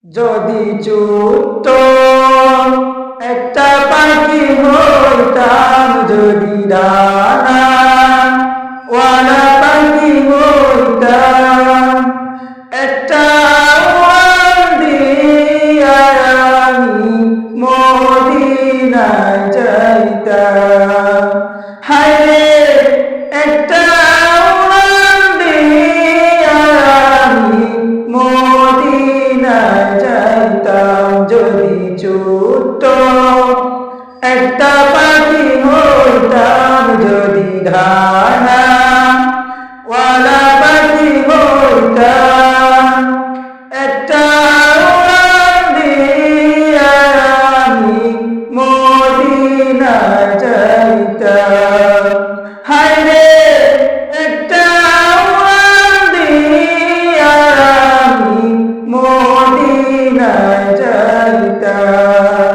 যদি ছোট্ট একটা পাখি হইতাম, যদি ডানা ওয়ালা পাখি হইতাম, একটা উড়ান দিয়া আমি মদিনায় যাইতাম। হায়রে একটা উড়ান দিয়া আমি মদিনায় যাইতাম। যদি ছোট্ট একটা পাখি হইতাম, যদি ডানা ওয়ালা পাখি হইতাম, একটা উড়ান দিয়া আমি মদিনায় যাইতাম। হায়রে একটা উড়ান দিয়া আমি মদিনায় যাইতাম।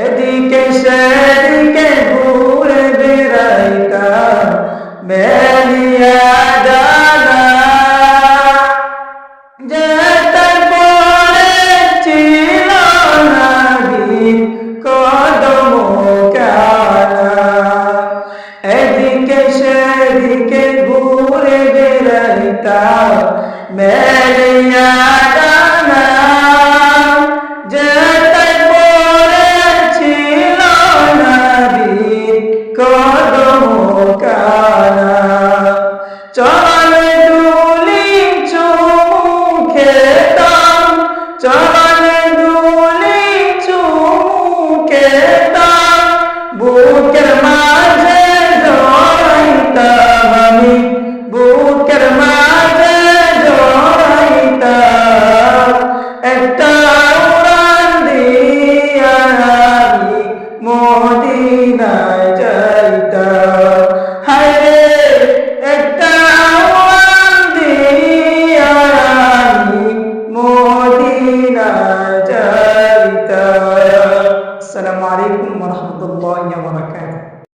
এদিকে সেদিকে ঘুরে বেড়াইতাম বেলিয়া ডানা, যেতাই পরে ছিল নদীর কদম কানা। এদিকে সেদিকে ঘুরে বেড়াইতাম বেলিয়া ডানা, যেতাই পরে ছিল নদীর কদম কানা। চলে দুলি চুমু খেতাম, চলে দুলি চুমু খেতাম, বুকের মাঝে জড়াইতাম আমি, বুকের মাঝে জড়াইতাম। একটা উড়ান দিয়া আমি মদিনায় যাইতাম।